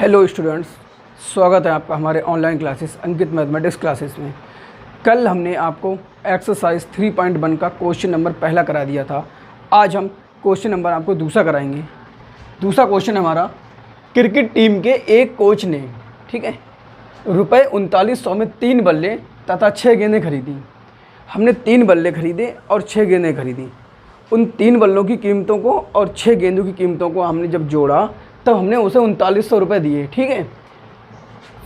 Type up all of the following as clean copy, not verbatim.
Hello students, स्वागत है आपका हमारे ऑनलाइन क्लासेस अंकित मैथमेटिक्स क्लासेस में। कल हमने आपको एक्सरसाइज 3.1 का क्वेश्चन नंबर पहला करा दिया था। आज हम क्वेश्चन नंबर आपको दूसरा कराएंगे। दूसरा क्वेश्चन हमारा, क्रिकेट टीम के एक कोच ने रुपये 3900 में 3 बल्ले तथा 6 गेंदें खरीदी। हमने 3 बल्ले खरीदे और 6 गेंदें खरीदी। उन 3 बल्लों की कीमतों को और 6 गेंदों की कीमतों को हमने जब जोड़ा तब हमने उसे 3900 रुपये दिए। ठीक है।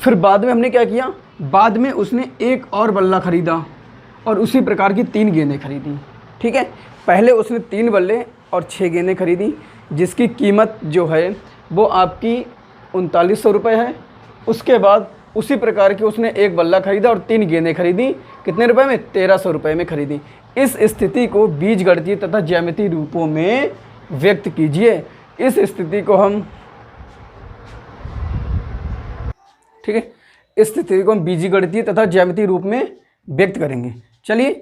फिर बाद में हमने क्या किया, बाद में उसने एक और बल्ला ख़रीदा और उसी प्रकार की 3 गेंदें खरीदी। ठीक है। पहले उसने 3 बल्ले और 6 गेंदें खरीदी जिसकी कीमत जो है वो आपकी 3900 रुपये है। उसके बाद उसी प्रकार की उसने एक बल्ला ख़रीदा और 3 गेंदें खरीदी। कितने रुपए में? 1300 रुपये में खरीदी। इस स्थिति को बीजगणितीय तथा ज्यामितीय रूपों में व्यक्त कीजिए। इस स्थिति को हम इस स्थिति को हम बीजगणितीय तथा ज्यामितीय रूप में व्यक्त करेंगे। चलिए,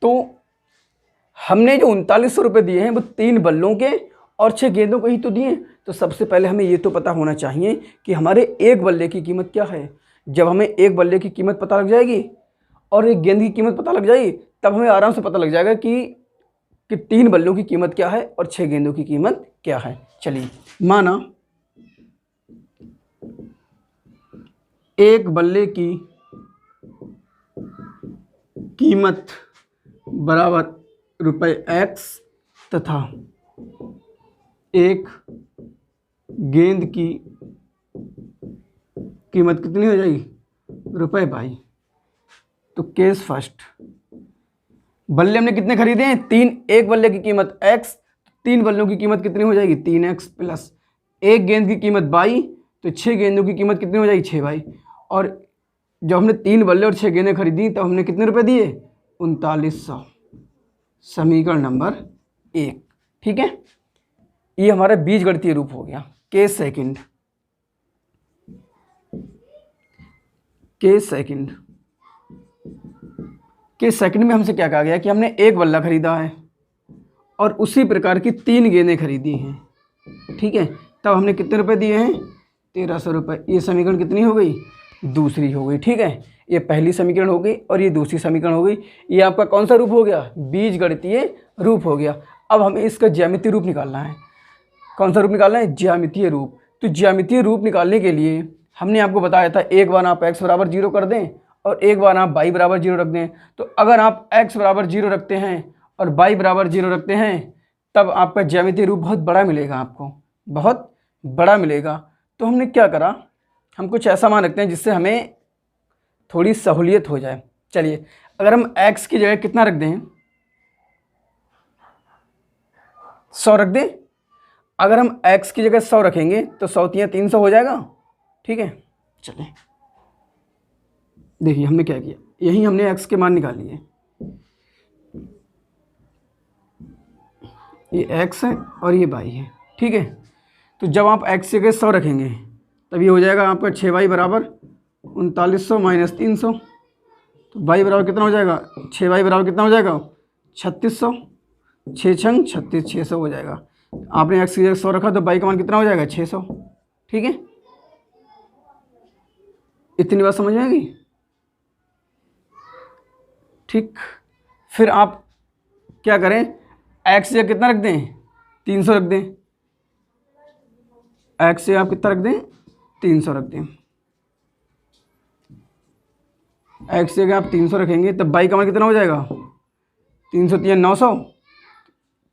तो हमने जो 3900 रुपये दिए हैं वो 3 बल्लों के और 6 गेंदों को ही तो दिए। तो सबसे पहले हमें ये तो पता होना चाहिए कि हमारे एक बल्ले की कीमत क्या है। जब हमें एक बल्ले की कीमत पता लग जाएगी और एक गेंद की कीमत पता लग जाएगी तब हमें आराम से पता लग जाएगा कि 3 बल्लों की कीमत क्या है और 6 गेंदों की कीमत क्या है। चलिए, माना एक बल्ले की कीमत बराबर ₹X तथा एक गेंद की कीमत कितनी हो जाएगी? ₹Y। तो केस फर्स्ट, बल्ले हमने कितने खरीदे हैं? 3। एक बल्ले की कीमत X, 3 बल्लों की कीमत कितनी हो जाएगी? 3X प्लस एक गेंद की कीमत Y, तो 6 गेंदों की कीमत कितनी हो जाएगी? 6Y। और जब हमने 3 बल्ले और 6 गेंदें खरीदी तब हमने कितने रुपए दिए? 3900। समीकरण नंबर 1। ठीक है, ये हमारा बीजगणितीय रूप हो गया। केस सेकंड, में हमसे क्या कहा गया कि हमने एक बल्ला खरीदा है और उसी प्रकार की 3 गेंदें खरीदी हैं। ठीक है, तब हमने कितने रुपए दिए हैं? 1300 रुपये। ये समीकरण कितनी हो गई? दूसरी हो गई। ठीक है, ये पहली समीकरण हो गई और ये दूसरी समीकरण हो गई। ये आपका कौन सा रूप हो गया? बीजगणितीय रूप हो गया। अब हमें इसका ज्यामितीय रूप निकालना है। कौन सा रूप निकालना है? ज्यामितीय रूप। तो ज्यामितीय रूप निकालने के लिए हमने आपको बताया था एक बार आप x बराबर 0 कर दें और एक बार आप y बराबर 0 रख दें। तो अगर आप x बराबर 0 रखते हैं और y बराबर 0 रखते हैं तब आपका ज्यामितीय रूप बहुत बड़ा मिलेगा, आपको बहुत बड़ा मिलेगा। तो हमने क्या करा, हम कुछ ऐसा मान रखते हैं जिससे हमें थोड़ी सहूलियत हो जाए। चलिए, अगर हम x की जगह कितना रख दें? 100 रख दें। अगर हम x की जगह 100 रखेंगे तो 100 × 300 हो जाएगा। ठीक है, चलें, देखिए हमने क्या किया, यही हमने x के मान निकाल लिए। ये x है और ये y है। ठीक है, तो जब आप x की जगह 100 रखेंगे तब ये हो जाएगा आपका 6y बराबर 3900 माइनस 300। तो y बराबर कितना हो जाएगा? 6y बराबर कितना हो जाएगा? 3600। 6 छंग 36, 600 हो जाएगा। आपने x की जगह 100 रखा तो y का मान कितना हो जाएगा? 600। ठीक है, इतनी बात समझ में आएगी? ठीक, फिर आप क्या करें, x से कितना रख दें? 300 रख दें। x से आप कितना रख दें? 300 रख दें। x से अगर आप 300 रखेंगे तब y का मान कितना हो जाएगा? 300 × 3 900,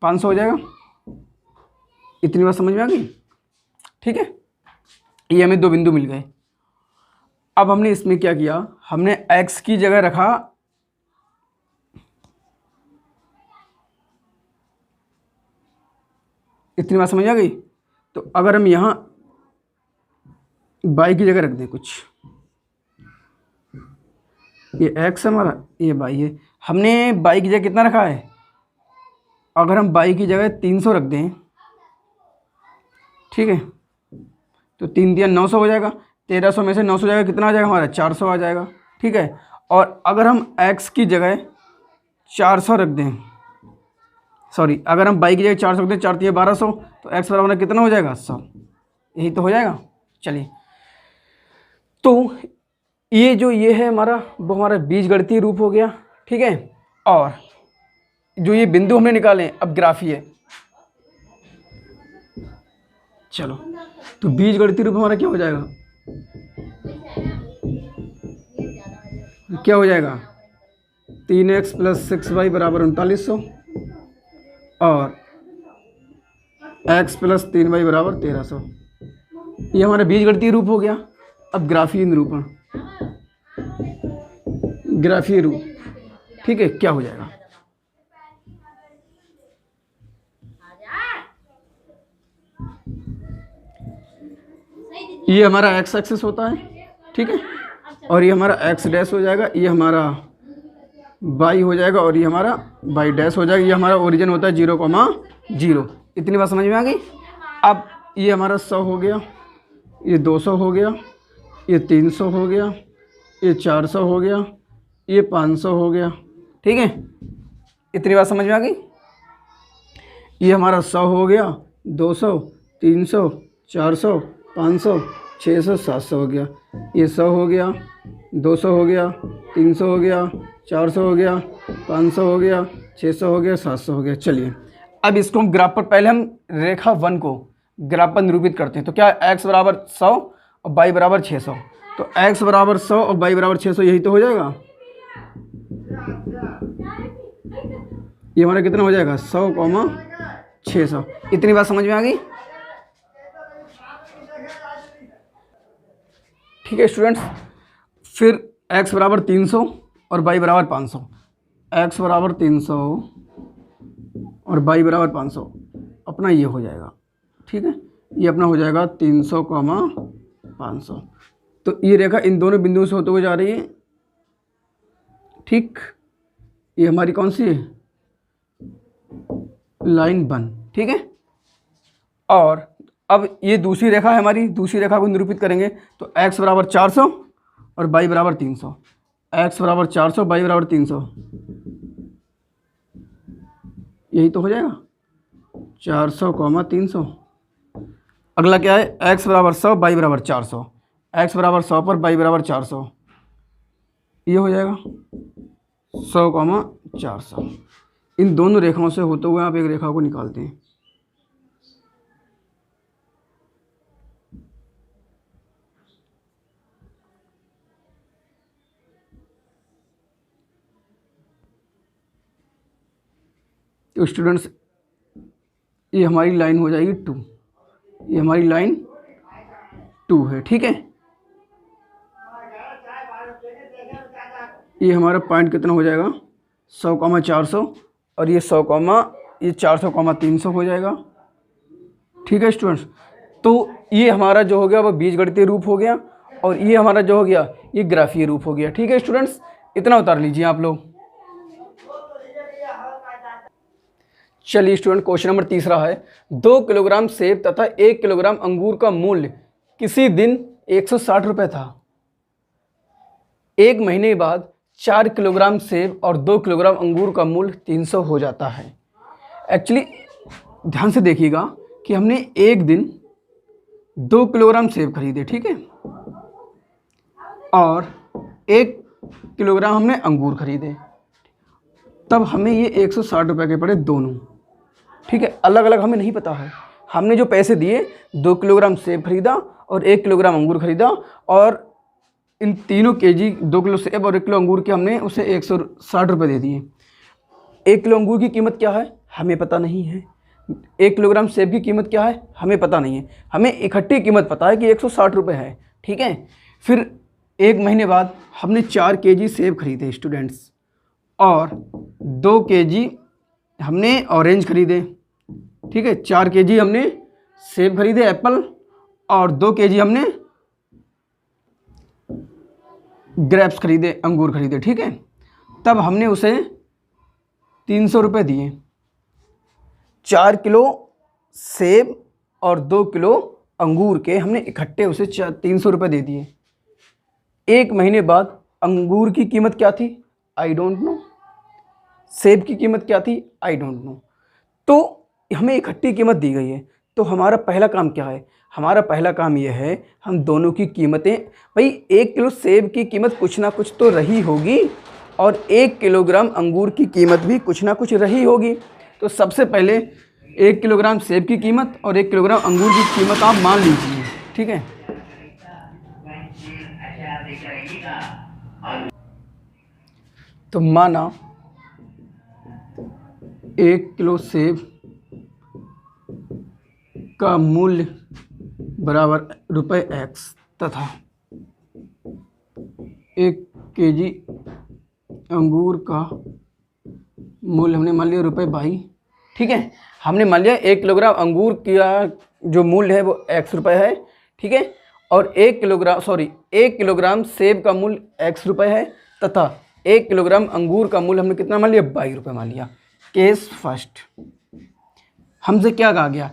500 हो जाएगा। इतनी बात समझ में आ गई? ठीक है, ये हमें 2 बिंदु मिल गए। अब हमने इसमें क्या किया, हमने x की जगह रखा इतनी बात समझ आ गई? तो अगर हम यहाँ y की जगह रख दें कुछ, ये x है हमारा, ये y है। हमने y की जगह कितना रखा है? अगर हम y की जगह 300 रख दें, ठीक है, तो 3 × 3 900 हो जाएगा। 1300 में से 900 जाएगा, कितना आ जाएगा हमारा? 400 आ जाएगा। ठीक है, और अगर हम x की जगह 400 रख दें, सॉरी, अगर हम y की जगह 400 रख दें, 4 × 3 1200, तो x बराबर कितना हो जाएगा? 100। यही तो हो जाएगा। चलिए, तो ये है हमारा, वो हमारा बीजगणितीय रूप हो गया, ठीक है। और जो ये बिंदु हमने निकाले अब ग्राफीय, चलो तो बीजगणितीय रूप हमारा क्या हो जाएगा, क्या हो जाएगा 3x + 6y = 3900 और x + 3y = 1300। ये हमारा बीजगणितीय रूप हो गया। अब ग्राफीय निरूपण, ग्राफीय रूप, ठीक है, क्या हो जाएगा, ये हमारा x एक्सिस होता है, ठीक है, और ये हमारा x डैश हो जाएगा, ये हमारा y हो जाएगा और ये हमारा y डैश हो जाएगा। ये हमारा ओरिजिन होता है 0,0। इतनी बात समझ में आ गई। अब ये हमारा 100 हो गया, ये 200 हो गया, ये 300 हो गया, ये 400 हो गया, ये 500 हो गया, ठीक है। इतनी बात समझ में आ गई। ये हमारा 100 हो गया, 200, 300, 400, 500, 600, 700 हो गया। ये 100 हो गया, 200 हो गया, 300 हो गया, 400 हो गया, 500 हो गया, 600 हो गया, 700 हो गया। चलिए अब इसको हम ग्राफ पर, पहले हम रेखा 1 को ग्राफ पर निरूपित करते हैं। तो क्या x = 100 और y = 600। तो x = 100 और y = 600, यही तो हो जाएगा। ये हमारा कितना हो जाएगा 100, 600। इतनी बात समझ में आ गई, ठीक है स्टूडेंट्स। फिर x = 300 और y = 500। x = 300 और y = 500, अपना ये हो जाएगा, ठीक है। ये अपना हो जाएगा 300, 500। तो ये रेखा इन दोनों बिंदुओं से होते हुए जा रही है, ठीक। ये हमारी कौन सी है, लाइन 1, ठीक है। और अब ये दूसरी रेखा है हमारी, दूसरी रेखा को निरूपित करेंगे। तो x = 400 और y = 300। x = 400, y = 300, यही तो हो जाएगा 400, 300। अगला क्या है, x = 100, y = 400। x = 100 पर y = 400, ये हो जाएगा 100, 400। इन दोनों रेखाओं से होते हुए आप एक रेखा को निकालते हैं। तो स्टूडेंट्स ये हमारी लाइन हो जाएगी 2, ये हमारी लाइन 2 है, ठीक है। ये हमारा पॉइंट कितना हो जाएगा 100, 400 और ये 100, ये 400, 300 हो जाएगा, ठीक है स्टूडेंट्स। तो ये हमारा जो हो गया वो बीजगणितीय रूप हो गया और ये हमारा जो हो गया ये ग्राफीय रूप हो गया, ठीक है स्टूडेंट्स। इतना उतार लीजिए आप लोग। चलिए स्टूडेंट, क्वेश्चन नंबर 3 है, 2 किलोग्राम सेब तथा 1 किलोग्राम अंगूर का मूल्य किसी दिन 160 रुपये था। 1 महीने बाद 4 किलोग्राम सेब और 2 किलोग्राम अंगूर का मूल्य 300 हो जाता है। एक्चुअली ध्यान से देखिएगा कि हमने एक दिन 2 किलोग्राम सेब खरीदे, ठीक है, और 1 किलोग्राम हमने अंगूर खरीदे, तब हमें ये 160 रुपये के पड़े दोनों, ठीक है। अलग अलग हमें नहीं पता है, हमने जो पैसे दिए 2 किलोग्राम सेब खरीदा और 1 किलोग्राम अंगूर खरीदा और इन तीनों केजी 2 किलो सेब और 1 किलो अंगूर के हमने उसे 160 रुपये दे दिए। 1 किलो अंगूर की कीमत क्या है हमें पता नहीं है, 1 किलोग्राम सेब की कीमत क्या है हमें पता नहीं है, हमें इकट्ठी कीमत पता है कि 160 रुपये है, ठीक है। फिर 1 महीने बाद हमने 4 केजी सेब खरीदे स्टूडेंट्स और 2 केजी हमने ऑरेंज खरीदे, ठीक है। 4 केजी हमने सेब खरीदे एप्पल और 2 केजी हमने ग्रेप्स खरीदे अंगूर खरीदे, ठीक है। तब हमने उसे 300 रुपये दिए। 4 किलो सेब और 2 किलो अंगूर के हमने इकट्ठे उसे 300 रुपये दे दिए। 1 महीने बाद अंगूर की कीमत क्या थी आई डोंट नो, सेब की कीमत क्या थी आई डोंट नो। तो हमें इकट्ठी कीमत दी गई है, तो हमारा पहला काम क्या है, हमारा पहला काम यह है, हम दोनों की कीमतें, भाई 1 किलो सेब की कीमत कुछ ना कुछ तो रही होगी और 1 किलोग्राम अंगूर की कीमत भी कुछ ना कुछ रही होगी। तो सबसे पहले 1 किलोग्राम सेब की कीमत और 1 किलोग्राम अंगूर की कीमत आप मान लीजिए, ठीक है। तो माना 1 किलो सेब का मूल्य बराबर ₹X तथा 1 केजी अंगूर का मूल्य हमने मान लिया ₹22, ठीक है। हमने मान लिया 1 किलोग्राम अंगूर का जो मूल्य है वो ₹X है, ठीक है। और 1 किलोग्राम सेब का मूल्य ₹X है तथा 1 किलोग्राम अंगूर का मूल्य हमने कितना मान लिया, ₹22 मान लिया। केस फर्स्ट, हमसे क्या कहा गया,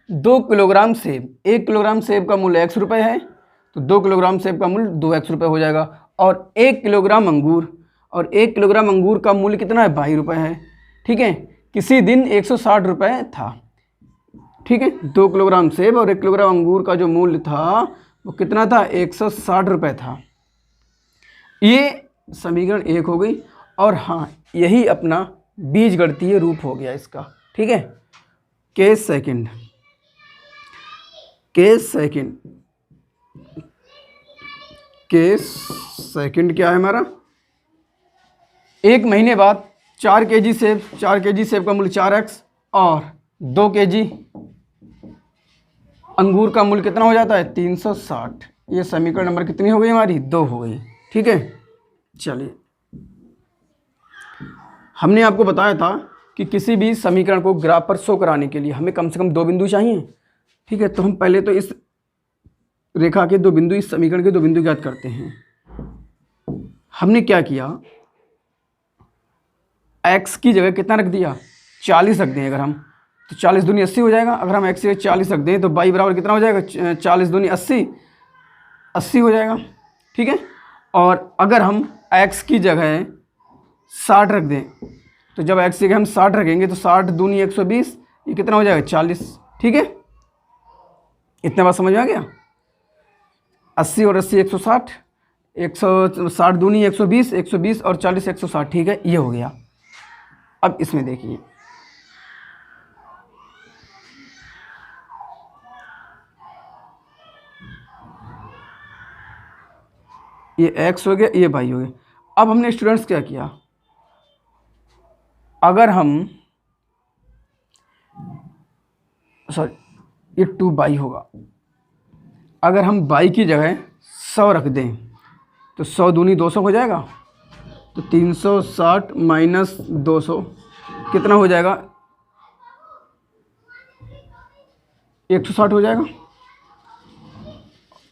2 किलोग्राम सेब, 1 किलोग्राम सेब का मूल्य X है तो 2 किलोग्राम सेब का मूल्य ₹2 हो जाएगा। और 1 किलोग्राम अंगूर, और 1 किलोग्राम अंगूर का मूल्य कितना है, ₹22 है, ठीक है। किसी दिन ₹160 था, ठीक है। 2 किलोग्राम सेब और 1 किलोग्राम अंगूर का जो मूल्य था वो कितना था, ₹160 था। ये समीकरण 1 हो गई। और हाँ, यही अपना बीजगणितीय रूप हो गया इसका, ठीक है। केस सेकंड क्या है हमारा, 1 महीने बाद 4 केजी सेब का मूल्य 4X और 2 केजी अंगूर का मूल्य कितना हो जाता है, 360। ये समीकरण नंबर कितनी हो गई हमारी, 2 हो गई, ठीक है। चलिए, हमने आपको बताया था कि किसी भी समीकरण को ग्राफ पर शो कराने के लिए हमें कम से कम 2 बिंदु चाहिए, ठीक है। तो हम पहले तो इस रेखा के 2 बिंदु, इस समीकरण के 2 बिंदु ज्ञात करते हैं। हमने क्या किया, x की जगह कितना रख दिया, 40 रख दें अगर हम, तो 40 दूनी 80 हो जाएगा। अगर हम x की जगह 40 रख दें तो y बराबर कितना हो जाएगा, 40 दूनी 80 हो जाएगा, ठीक है। और अगर हम x की जगह 60 रख दें तो जब x की जगह हम 60 रखेंगे तो 60 दूनी 120, ये कितना हो जाएगा, 40, ठीक है। इतना बात समझ में आ गया। 80 और 80 160, 160 दूनी 120, 120 और 40 160, ठीक है, ये हो गया। अब इसमें देखिए, ये x हो गया, ये y हो गया। अब हमने स्टूडेंट्स क्या किया, अगर हम ये 2y होगा, अगर हम y की जगह 100 रख दें तो 100 दूनी 200 हो जाएगा, तो 360 माइनस 200 कितना हो जाएगा, 160 हो जाएगा।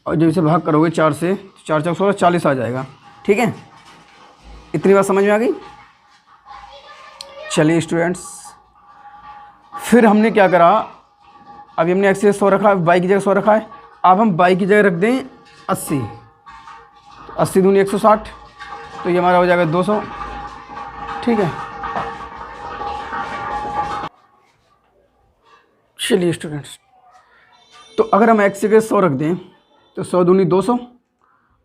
और जब इसे भाग करोगे 4 से, तो 4 4 16 40 आ जाएगा, ठीक है। इतनी बात समझ में आ गई। चलिए स्टूडेंट्स, फिर हमने क्या करा, अभी हमने x की जगह 100 रखा है, y की जगह 100 रखा है। अब हम y की जगह रख दें 80, 80 दूनी 160, तो ये हमारा हो जाएगा 200, ठीक है। चलिए स्टूडेंट्स, तो अगर हम x की जगह 100 रख दें तो 100 दूनी 200,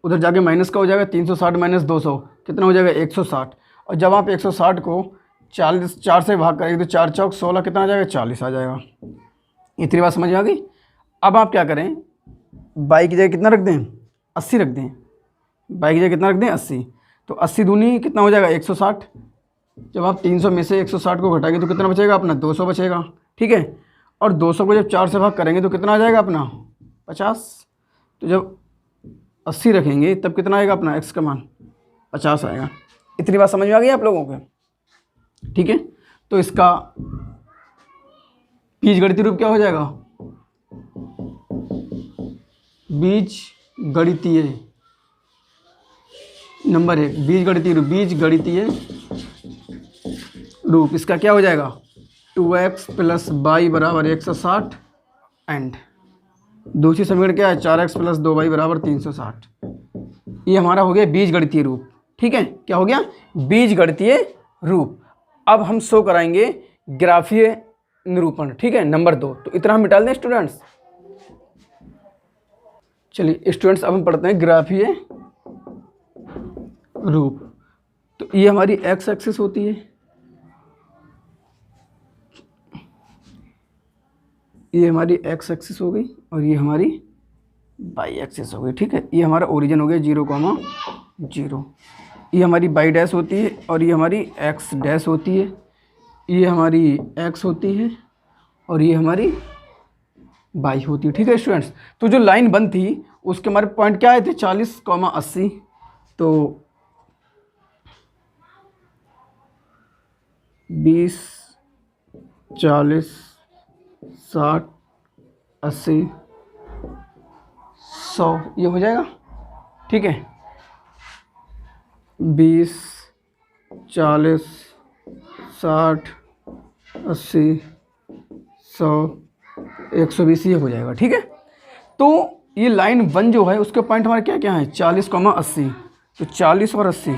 उधर जाके माइनस का हो जाएगा, 360 माइनस 200 कितना हो जाएगा, 160। और जब आप 160 को 4 से भाग करेंगे तो 4 चौक 16 कितना आ जाएगा, 40 आ जाएगा। इतनी बात समझ में आ गई। अब आप क्या करें, y की जगह कितना रख दें, 80 रख दें, y की जगह कितना रख दें, 80। तो 80 दूनी कितना हो जाएगा, 160। जब आप 300 में से 160 को घटाएंगे तो कितना बचेगा अपना, 200 बचेगा, ठीक है। और 200 को जब 4 से भाग करेंगे तो कितना आ जाएगा अपना, 50। तो जब 80 रखेंगे तब कितना आएगा अपना x का मान, 50 आएगा। इतनी बात समझ में आ गई आप लोगों को, ठीक है। तो इसका बीजगणितीय रूप क्या हो जाएगा, बीजगणितीय नंबर 1, बीजगणितीय रूप इसका क्या हो जाएगा, 2x + y बराबर 160 एंड दूसरी समीकरण क्या है, 4x + 2y बराबर 360। ये हमारा हो गया बीजगणितीय रूप, ठीक है। क्या हो गया, बीजगणितीय रूप। अब हम शो कराएंगे ग्राफीय निरूपण, ठीक है, नंबर 2। तो इतना हम मिटा दें स्टूडेंट्स। चलिए स्टूडेंट्स, अब हम पढ़ते हैं ग्राफीय रूप। तो ये हमारी एक्स एक्सिस होती है, ये हमारी एक्स एक्सिस हो गई और ये हमारी वाई एक्सिस हो गई। ठीक है, ये हमारा ओरिजिन हो गया 0,0। ये हमारी वाई डैश होती है और ये हमारी एक्स डैश होती है। ये हमारी एक्स होती है और ये हमारी वाई होती है। ठीक है स्टूडेंट्स, तो जो लाइन बन थी उसके हमारे पॉइंट क्या आए थे, 40,80। तो 20, 40, 60, 80, 100 ये हो जाएगा। ठीक है, 20, 40, 60, 80, 100, 120 ये हो जाएगा। ठीक है, तो ये लाइन 1 जो है उसके पॉइंट हमारे क्या क्या है, 40,80। तो 40 और 80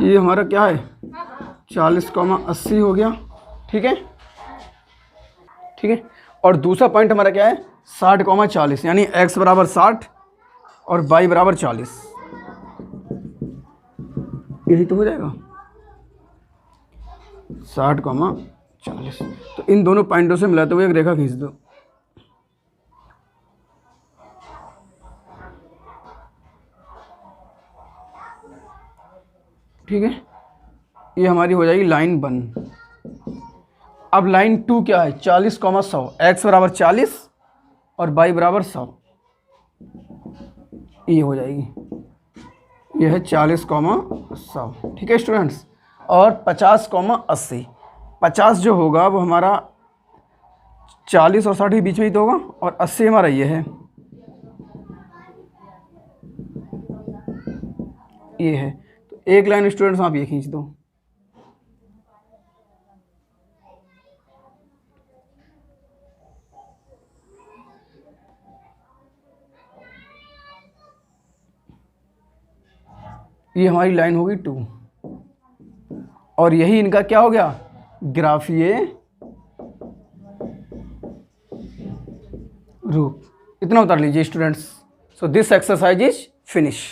ये हमारा क्या है, 40,80 हो गया। ठीक है, ठीक है, और दूसरा पॉइंट हमारा क्या है, 60,40, यानी x बराबर 60 और y बराबर 40, यही तो हो जाएगा 60,40। तो इन दोनों पॉइंटों से मिलाते हुए एक रेखा खींच दो। ठीक है, ये हमारी हो जाएगी लाइन 1। अब लाइन 2 क्या है, 40,100, x बराबर 40 और y बराबर 100, ये हो जाएगी, ये है 40,100। ठीक है स्टूडेंट्स, और 50,80, 50 जो होगा वो हमारा 40 और 60 के बीच में ही तो होगा, और 80 हमारा ये है, ये है। तो एक लाइन स्टूडेंट्स आप ये खींच दो। ये हमारी लाइन होगी 2 और यही इनका क्या हो गया, ग्राफीय रूप। इतना उतार लीजिए students. So this exercise is finish.